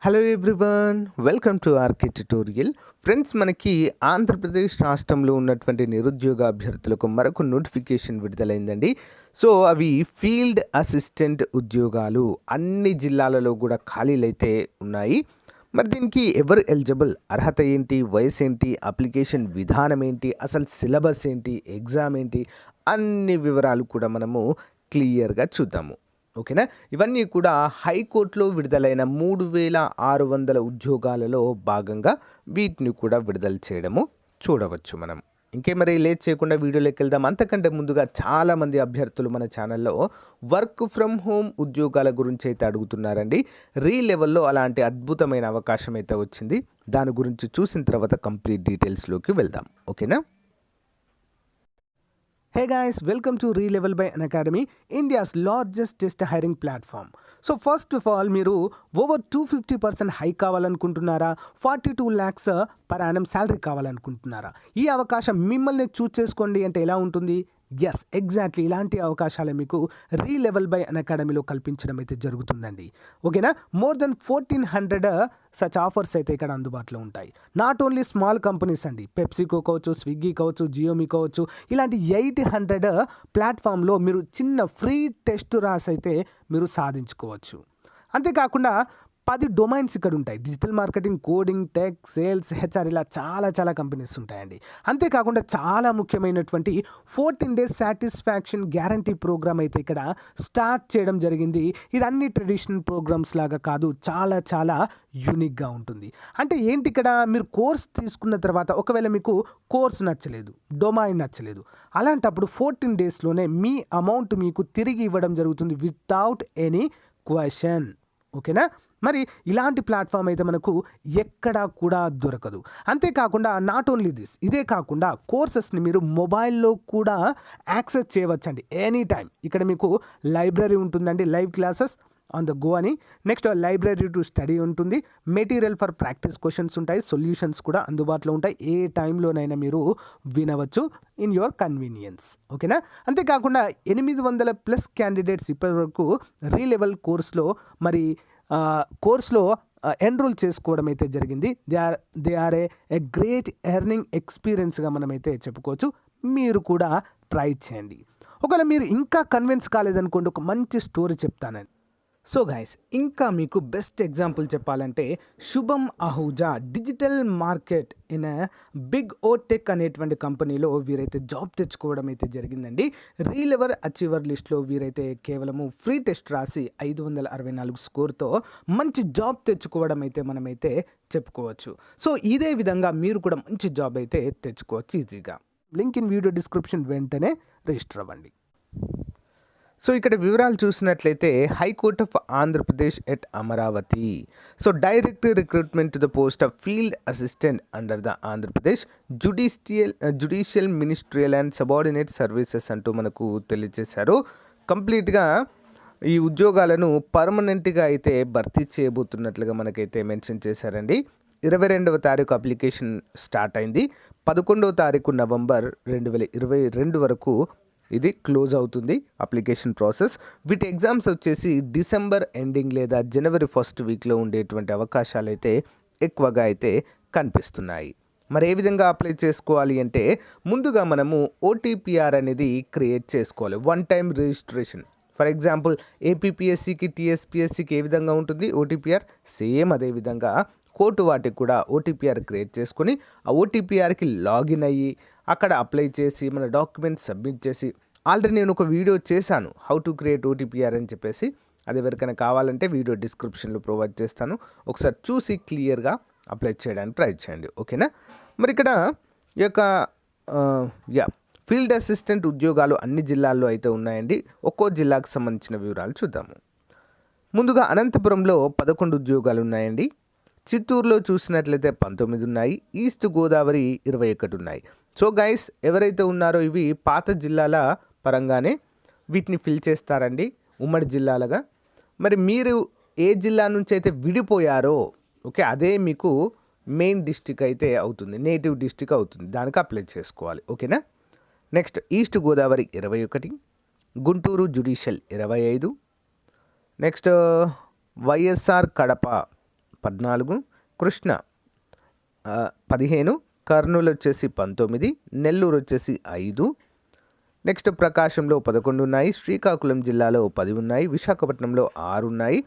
Hello everyone, welcome to RK tutorial. Friends, మనకి ఆంధ్రప్రదేశ్ రాష్ట్రంలో ఉన్నటువంటి నిరుద్యోగ అభ్యర్థులకు మరొక నోటిఫికేషన్ విడుదలైందండి. సో అవి ఫీల్డ్ అసిస్టెంట్ ఉద్యోగాలు. అన్ని జిల్లాలలో కూడా ఖాళీలు అయితే ఉన్నాయి. మరి దీనికి ఎవరు ఎలిజిబుల్, అర్హత ఏంటి, వయసు ఏంటి, అప్లికేషన్ విధానం ఏంటి, అసలు సిలబస్ ఏంటి, ఎగ్జామ్ ఏంటి, అన్ని వివరాలు కూడా మనము క్లియర్గా చూద్దాము. ఓకేనా. ఇవన్నీ కూడా హైకోర్టులో విడుదలైన 3600 ఉద్యోగాలలో భాగంగా వీటిని కూడా విడుదల చేయడము చూడవచ్చు మనం. ఇంకేమరీ లేట్ చేయకుండా వీడియోలోకి వెళ్దాం. అంతకంటే ముందుగా చాలామంది అభ్యర్థులు మన ఛానల్లో వర్క్ ఫ్రమ్ హోమ్ ఉద్యోగాల గురించి అయితే అడుగుతున్నారండి. లెవెల్లో అలాంటి అద్భుతమైన అవకాశం అయితే వచ్చింది. దాని గురించి చూసిన తర్వాత కంప్లీట్ డీటెయిల్స్లోకి వెళ్దాం. ఓకేనా. Hey guys, welcome to Relevel by Unacademy, India's largest test hiring platform. So first of all, మీరు ఓవర్ 250% హై కావాలనుకుంటున్నారా, 42 lakhs పర్ యానం శాలరీ కావాలనుకుంటున్నారా? ఈ అవకాశం మిమ్మల్ని చూస్ చేసుకోండి అంటే ఎలా ఉంటుంది? ఎస్, ఎగ్జాక్ట్లీ ఇలాంటి అవకాశాలే మీకు రీలెవెల్ బై అకాడమీలో కల్పించడం అయితే జరుగుతుందండి. ఓకేనా. మోర్ దెన్ 1400 సచ్ ఆఫర్స్ అయితే ఇక్కడ అందుబాటులో ఉంటాయి. నాట్ ఓన్లీ స్మాల్ కంపెనీస్ అండి, పెప్సికో కావచ్చు, స్విగ్గీ కావచ్చు, జియోమీ కావచ్చు, ఇలాంటి 800 ప్లాట్ఫామ్లో మీరు చిన్న ఫ్రీ టెస్ట్ రాసి అయితే మీరు సాధించుకోవచ్చు. అంతేకాకుండా 10 డొమైన్స్ ఇక్కడ ఉంటాయి. Digital marketing, coding, tech, sales, HR, ఇలా చాలా కంపెనీస్ ఉంటాయండి. అంతేకాకుండా చాలా ముఖ్యమైనటువంటి 14 days సాటిస్ఫాక్షన్ గ్యారంటీ ప్రోగ్రామ్ అయితే ఇక్కడ స్టార్ట్ చేయడం జరిగింది. ఇది అన్ని ట్రెడిషనల్ ప్రోగ్రామ్స్ లాగా కాదు, చాలా యూనిక్గా ఉంటుంది. అంటే ఏంటి, ఇక్కడ మీరు కోర్స్ తీసుకున్న తర్వాత ఒకవేళ మీకు కోర్స్ నచ్చలేదు, డొమైన్ నచ్చలేదు, అలాంటప్పుడు 14 daysలోనే మీ అమౌంట్ మీకు తిరిగి ఇవ్వడం జరుగుతుంది వితౌట్ ఎనీ క్వశ్చన్. ఓకేనా. మరి ఇలాంటి ప్లాట్ఫామ్ అయితే మనకు ఎక్కడా కూడా దొరకదు. అంతేకాకుండా నాట్ ఓన్లీ దిస్, ఇదే కాకుండా కోర్సెస్ని మీరు మొబైల్లో కూడా యాక్సెస్ చేయవచ్చండి ఎనీ టైం. ఇక్కడ మీకు లైబ్రరీ ఉంటుందండి, live classes on the go అని. నెక్స్ట్ లైబ్రరీ టు స్టడీ ఉంటుంది, మెటీరియల్ ఫర్ ప్రాక్టీస్ క్వశ్చన్స్ ఉంటాయి, సొల్యూషన్స్ కూడా అందుబాటులో ఉంటాయి. ఏ టైంలోనైనా మీరు వినవచ్చు ఇన్ యువర్ కన్వీనియన్స్. ఓకేనా. అంతేకాకుండా 800+ క్యాండిడేట్స్ ఇప్పటి వరకు రీలెవెల్ కోర్స్లో కోర్స్లో ఎన్రోల్ చేసుకోవడం అయితే జరిగింది. They are a great earning ఎక్స్పీరియన్స్గా మనమైతే చెప్పుకోవచ్చు. మీరు కూడా ట్రై చేయండి. ఒకవేళ మీరు ఇంకా కన్విన్స్ కాలేదనుకోండి, ఒక మంచి స్టోరీ చెప్తానండి. సో గైస్, ఇంకా మీకు బెస్ట్ ఎగ్జాంపుల్ చెప్పాలంటే Shubham Ahuja digital market in BigOh Tech అనేటువంటి కంపెనీలో వీరైతే జాబ్ తెచ్చుకోవడం అయితే జరిగిందండి. రీలెవర్ అచీవర్ లిస్ట్లో వీరైతే కేవలము ఫ్రీ టెస్ట్ రాసి 564 స్కోర్తో మంచి జాబ్ తెచ్చుకోవడం అయితే మనమైతే చెప్పుకోవచ్చు. సో ఇదే విధంగా మీరు కూడా మంచి జాబ్ అయితే తెచ్చుకోవచ్చు ఈజీగా. లింక్ ఇన్ వీడియో డిస్క్రిప్షన్, వెంటనే రిజిస్టర్ అవ్వండి. సో ఇక్కడ వివరాలు చూసినట్లయితే high court of Andhra Pradesh at Amaravati. So direct recruitment to the post of field assistant under the Andhra Pradesh judicial ministerial and subordinate services అంటూ మనకు తెలియజేశారు. కంప్లీట్గా ఈ ఉద్యోగాలను పర్మనెంట్గా అయితే భర్తీ చేయబోతున్నట్లుగా మనకైతే మెన్షన్ చేశారండి. 22వ తారీఖు అప్లికేషన్ స్టార్ట్ అయింది. 11వ తారీఖు నవంబర్ 2022 వరకు ఇది క్లోజ్ అవుతుంది అప్లికేషన్ ప్రాసెస్. వీటి ఎగ్జామ్స్ వచ్చేసి డిసెంబర్ ఎండింగ్ లేదా జనవరి 1st వీక్లో ఉండేటువంటి అవకాశాలు అయితే ఎక్కువగా అయితే కనిపిస్తున్నాయి. మరి ఏ విధంగా అప్లై చేసుకోవాలి అంటే, ముందుగా మనము ఓటీపీఆర్ అనేది క్రియేట్ చేసుకోవాలి. One time registration. For example ఏపీపీఎస్సికి, టీఎస్పీఎస్సికి ఏ విధంగా ఉంటుంది ఓటీపీఆర్, సేమ్ అదే విధంగా కోర్టు వాటికి కూడా ఓటీపీఆర్ క్రియేట్ చేసుకొని ఆ ఓటీపీఆర్కి లాగిన్ అయ్యి అక్కడ అప్లై చేసి మన డాక్యుమెంట్స్ సబ్మిట్ చేసి, ఆల్రెడీ నేను ఒక వీడియో చేశాను హౌ టు క్రియేట్ ఓటీపీఆర్ అని చెప్పేసి, అది ఎవరికైనా కావాలంటే వీడియో డిస్క్రిప్షన్లో ప్రొవైడ్ చేస్తాను, ఒకసారి చూసి క్లియర్గా అప్లై చేయడానికి ట్రై చేయండి. ఓకేనా. మరి ఇక్కడ ఈ యొక్క ఫీల్డ్ అసిస్టెంట్ ఉద్యోగాలు అన్ని జిల్లాల్లో అయితే ఉన్నాయండి. ఒక్కో జిల్లాకు సంబంధించిన వివరాలు చూద్దాము. ముందుగా అనంతపురంలో 11 ఉద్యోగాలు ఉన్నాయండి. చిత్తూరులో చూసినట్లయితే 19 ఉన్నాయి. ఈస్ట్ గోదావరి 21 ఉన్నాయి. సో గైస్, ఎవరైతే ఉన్నారో ఇవి పాత జిల్లాల పరంగానే వీటిని ఫిల్ చేస్తారండి, ఉమ్మడి జిల్లాలుగా. మరి మీరు ఏ జిల్లా నుంచి అయితే విడిపోయారో, ఓకే, అదే మీకు మెయిన్ డిస్టిక్ అయితే అవుతుంది, నేటివ్ డిస్టిక్ అవుతుంది, దానికి అప్లై చేసుకోవాలి. ఓకేనా. Next east Godavari 21, Guntur judicial 25, next YSR Kadapa 14, Krishna 15, Kurnool వచ్చేసి 19, నెల్లూరు వచ్చేసి 5, నెక్స్ట్ ప్రకాశంలో 11 ఉన్నాయి, శ్రీకాకుళం జిల్లాలో 10 ఉన్నాయి, విశాఖపట్నంలో 6 ఉన్నాయి,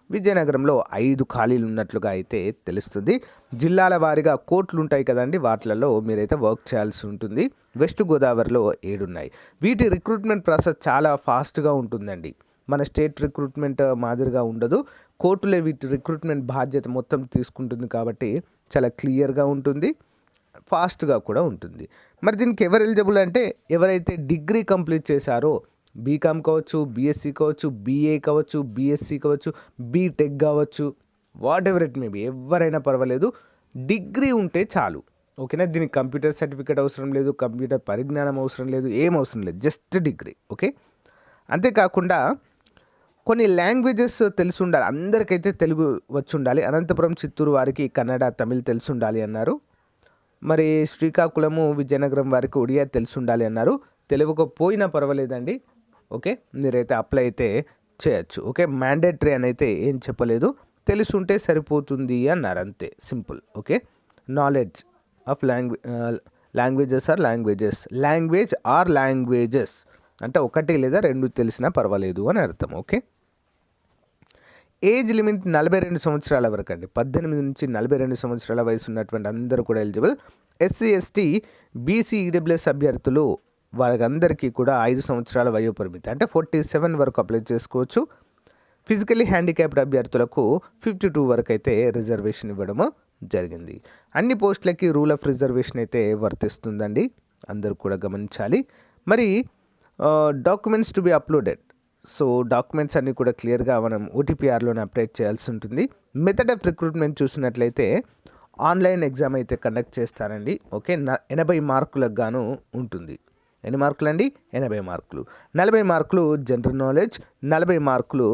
విజయనగరంలో 5 ఖాళీలు ఉన్నట్లుగా అయితే తెలుస్తుంది. జిల్లాల వారీగా కోర్టులు ఉంటాయి కదండి, వాటిలలో మీరైతే వర్క్ చేయాల్సి ఉంటుంది. వెస్ట్ గోదావరిలో 7 ఉన్నాయి. వీటి రిక్రూట్మెంట్ ప్రాసెస్ చాలా ఫాస్ట్గా ఉంటుందండి. మన స్టేట్ రిక్రూట్మెంట్ మాదిరిగా ఉండదు. కోర్టులే వీటి రిక్రూట్మెంట్ బాధ్యత మొత్తం తీసుకుంటుంది కాబట్టి చాలా క్లియర్గా ఉంటుంది, ఫాస్ట్గా కూడా ఉంటుంది. మరి దీనికి ఎవరు ఎలిజిబుల్ అంటే ఎవరైతే డిగ్రీ కంప్లీట్ చేశారో, బీకామ్ కావచ్చు, బీఎస్సీ కావచ్చు, బీఏ కావచ్చు, బీఎస్సీ కావచ్చు, బీటెక్ కావచ్చు, వాట్ ఎవర్ ఇట్ మేబీ, ఎవరైనా పర్వాలేదు, డిగ్రీ ఉంటే చాలు. ఓకేనా. దీనికి కంప్యూటర్ సర్టిఫికేట్ అవసరం లేదు, కంప్యూటర్ పరిజ్ఞానం అవసరం లేదు, ఏం అవసరం లేదు, జస్ట్ డిగ్రీ. ఓకే. అంతేకాకుండా కొన్ని లాంగ్వేజెస్ తెలిసి ఉండాలి. అందరికైతే తెలుగు వచ్చి ఉండాలి. అనంతపురం, చిత్తూరు వారికి కన్నడ, తమిళ్ తెలిసి ఉండాలి అన్నారు. మరి శ్రీకాకుళము, విజయనగరం వారికి ఒడియా తెలిసి ఉండాలి అన్నారు. తెలియకపోయినా పర్వాలేదండి. ఓకే, మీరైతే అప్లై అయితే చేయొచ్చు. ఓకే, మ్యాండేటరీ అని అయితే ఏం చెప్పలేదు, తెలిసి ఉంటే సరిపోతుంది అన్నారు, అంతే, simple. Okay. Knowledge of languages or languages అంటే ఒకటి లేదా రెండు తెలిసినా పర్వాలేదు అని అర్థం. ఓకే. ఏజ్ లిమిట్ 42 సంవత్సరాల వరకు అండి. 18 నుంచి 42 సంవత్సరాల వయసు ఉన్నటువంటి అందరూ కూడా eligible. SC, ST, BC, EWS అభ్యర్థులు వారందరికీ కూడా 5 సంవత్సరాల వయో పరిమితి అంటే 47 వరకు అప్లై చేసుకోవచ్చు. ఫిజికల్లీ హ్యాండిక్యాప్డ్ అభ్యర్థులకు 52 వరకు అయితే రిజర్వేషన్ ఇవ్వడము జరిగింది. అన్ని పోస్టులకి రూల్ ఆఫ్ రిజర్వేషన్ అయితే వర్తిస్తుందండి, అందరూ కూడా గమనించాలి. మరి documents to be uploaded. So documents అన్నీ కూడా క్లియర్గా మనం ఓటీపీఆర్లోనే అప్డేట్ చేయాల్సి ఉంటుంది. మెథడ్ ఆఫ్ రిక్రూట్మెంట్ చూసినట్లయితే ఆన్లైన్ ఎగ్జామ్ అయితే కండక్ట్ చేస్తారండి. ఓకే. 80 మార్కులకు గాను ఉంటుంది. ఎన్ని మార్కులు అండి? 80 మార్కులు. 40 మార్కులు జనరల్ నాలెడ్జ్, 40 మార్కులు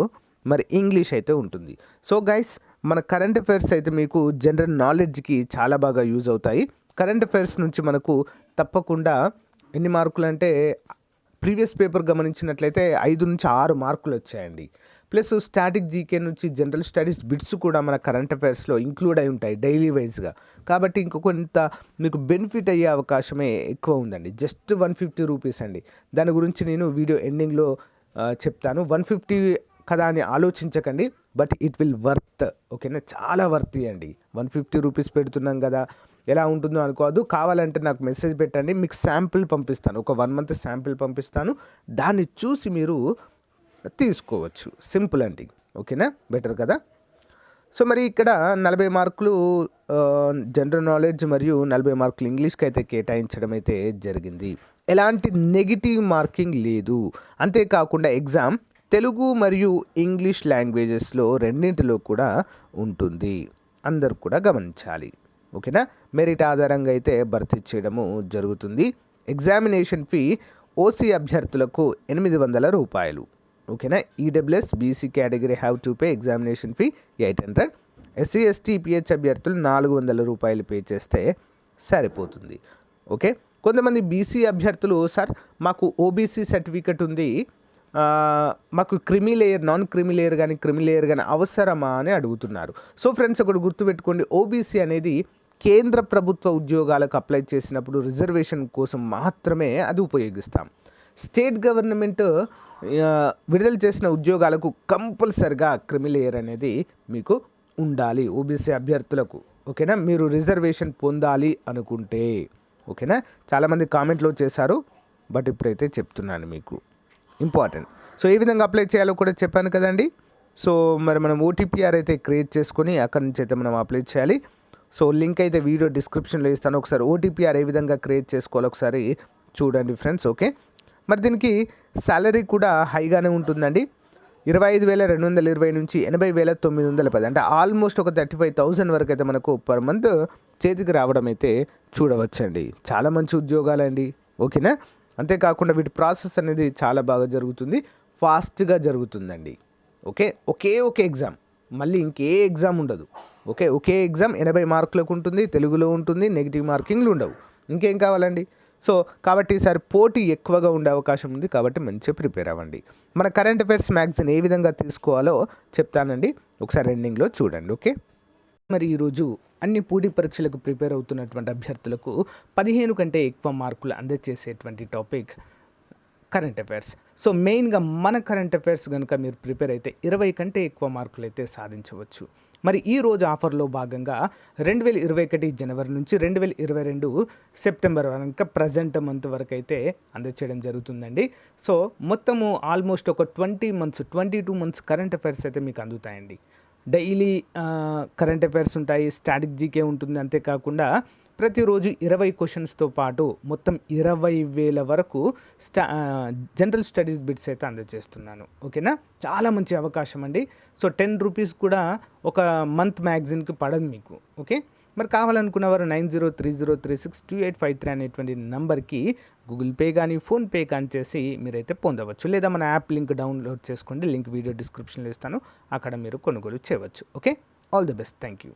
మరి ఇంగ్లీష్ అయితే ఉంటుంది. సో గైస్, మన కరెంట్ అఫైర్స్ అయితే మీకు జనరల్ నాలెడ్జ్కి చాలా బాగా యూజ్ అవుతాయి. కరెంట్ అఫైర్స్ నుంచి మనకు తప్పకుండా ఎన్ని మార్కులు అంటే ప్రీవియస్ పేపర్ గమనించినట్లయితే 5 నుంచి 6 మార్కులు వచ్చాయండి. ప్లస్ స్టాటిక్ జీకే నుంచి జనరల్ స్టడీస్ బిట్స్ కూడా మన కరెంట్ అఫైర్స్లో ఇంక్లూడ్ అయి ఉంటాయి డైలీ వైజ్గా. కాబట్టి ఇంకొంత మీకు బెనిఫిట్ అయ్యే అవకాశమే ఎక్కువ ఉందండి. జస్ట్ 150 రూపీస్ అండి. దాని గురించి నేను వీడియో ఎండింగ్లో చెప్తాను. 150 కదా అని ఆలోచించకండి, బట్ ఇట్ విల్ వర్త్. ఓకేనా, చాలా వర్త్ అండి. 150 రూపీస్ పెడుతున్నాం కదా, ఎలా ఉంటుందో అనుకోవద్దు. కావాలంటే నాకు మెసేజ్ పెట్టండి, మీకు శాంపిల్ పంపిస్తాను, ఒక 1 మంత్ శాంపిల్ పంపిస్తాను, దాన్ని చూసి మీరు తీసుకోవచ్చు. సింపుల్ అండి. ఓకేనా, బెటర్ కదా. సో మరి ఇక్కడ 40 మార్కులు జనరల్ నాలెడ్జ్ మరియు 40 మార్కులు ఇంగ్లీష్కి అయితే కేటాయించడం అయితే జరిగింది. ఎలాంటి నెగిటివ్ మార్కింగ్ లేదు. అంతేకాకుండా ఎగ్జామ్ తెలుగు మరియు ఇంగ్లీష్ లాంగ్వేజెస్లో రెండింటిలో కూడా ఉంటుంది, అందరూ కూడా గమనించాలి. ఓకేనా, మెరిట్ ఆధారంగా అయితే భర్తీ చేయడము జరుగుతుంది. ఎగ్జామినేషన్ ఫీ ఓసీ అభ్యర్థులకు 800 రూపాయలు. ఓకేనా. EWS, BC category have to pay examination fee 800. SC, ST, pH అభ్యర్థులు 400 రూపాయలు పే చేస్తే సరిపోతుంది. ఓకే. కొంతమంది బీసీ అభ్యర్థులు, సార్ మాకు ఓబీసీ సర్టిఫికెట్ ఉంది, మాకు క్రిమి లేయర్, నాన్ క్రిమి లేయర్ కానీ క్రిమి లేయర్ కానీ అవసరమా అని అడుగుతున్నారు. సో ఫ్రెండ్స్, ఒకటి గుర్తుపెట్టుకోండి, ఓబీసీ అనేది కేంద్ర ప్రభుత్వ ఉద్యోగాలకు అప్లై చేసినప్పుడు రిజర్వేషన్ కోసం మాత్రమే అది ఉపయోగిస్తాం. స్టేట్ గవర్నమెంట్ విడుదల చేసిన ఉద్యోగాలకు కంపల్సరిగా క్రిమి లేయర్ అనేది మీకు ఉండాలి ఓబీసీ అభ్యర్థులకు. ఓకేనా, మీరు రిజర్వేషన్ పొందాలి అనుకుంటే. ఓకేనా, చాలామంది కామెంట్లో చేశారు, బట్ ఇప్పుడైతే చెప్తున్నాను మీకు, ఇంపార్టెంట్. సో ఏ విధంగా అప్లై చేయాలో కూడా చెప్పాను కదండి. సో మరి మనం ఓటీపీఆర్ అయితే క్రియేట్ చేసుకొని అక్కడి నుంచి అయితే మనం అప్లై చేయాలి. సో లింక్ అయితే వీడియో డిస్క్రిప్షన్లో ఇస్తాను, ఒకసారి ఓటీపీఆర్ ఏ విధంగా క్రియేట్ చేసుకోవాలో ఒకసారి చూడండి ఫ్రెండ్స్. ఓకే. మరి దీనికి శాలరీ కూడా హైగానే ఉంటుందండి. 25,220 నుంచి 80,910, అంటే ఆల్మోస్ట్ ఒక 35,000 వరకు అయితే మనకు పర్ మంత్ చేతికి రావడం అయితే చూడవచ్చండి. చాలా మంచి ఉద్యోగాలండి. ఓకేనా. అంతేకాకుండా వీటి ప్రాసెస్ అనేది చాలా బాగా జరుగుతుంది, ఫాస్ట్గా జరుగుతుందండి. ఓకే. ఒకే ఎగ్జామ్, మళ్ళీ ఇంకే ఎగ్జామ్ ఉండదు. ఓకే, ఒకే ఎగ్జామ్ 80 మార్కులకు ఉంటుంది, తెలుగులో ఉంటుంది, నెగిటివ్ మార్కింగ్లు ఉండవు. ఇంకేం కావాలండి. సో కాబట్టి ఈసారి పోటీ ఎక్కువగా ఉండే అవకాశం ఉంది, కాబట్టి మంచిగా ప్రిపేర్ అవ్వండి. మన కరెంట్ అఫైర్స్ మ్యాగజైన్ ఏ విధంగా తీసుకోవాలో చెప్తానండి, ఒకసారి ఎండింగ్లో చూడండి. ఓకే. మరి ఈరోజు అన్ని పోటీ పరీక్షలకు ప్రిపేర్ అవుతున్నటువంటి అభ్యర్థులకు 15 కంటే ఎక్కువ మార్కులు అందజేసేటువంటి టాపిక్ కరెంట్ అఫైర్స్. సో మెయిన్గా మన కరెంట్ అఫైర్స్ కనుక మీరు ప్రిపేర్ అయితే 20 కంటే ఎక్కువ మార్కులు అయితే సాధించవచ్చు. మరి ఈ రోజు ఆఫర్లో భాగంగా 2021 జనవరి నుంచి 2022 సెప్టెంబర్ వరకు ప్రజెంట్ మంత్ వరకు అయితే అందజేయడం జరుగుతుందండి. సో మొత్తము ఆల్మోస్ట్ ఒక 22 మంత్స్ కరెంట్ అఫైర్స్ అయితే మీకు అందుతాయండి. డైలీ కరెంట్ అఫైర్స్ ఉంటాయి, స్టాటిక్ జీకే ఉంటుంది. అంతేకాకుండా ప్రతిరోజు 20 క్వశ్చన్స్తో పాటు మొత్తం 20,000 వరకు జనరల్ స్టడీస్ బిట్స్ అయితే అందజేస్తున్నాను. ఓకేనా, చాలా మంచి అవకాశం అండి. సో 10 రూపీస్ కూడా ఒక మంత్ మ్యాగజైన్కి పడదు మీకు. ఓకే, మరి కావాలనుకున్నవారు 9030362853 అనేటువంటి నంబర్కి గూగుల్ పే కానీ ఫోన్పే కానీ చేసి మీరైతే పొందవచ్చు. లేదా మన యాప్ లింక్ డౌన్లోడ్ చేసుకోండి, లింక్ వీడియో డిస్క్రిప్షన్లో ఇస్తాను, అక్కడ మీరు కొనుగోలు చేయవచ్చు. Okay, all the best, thank you.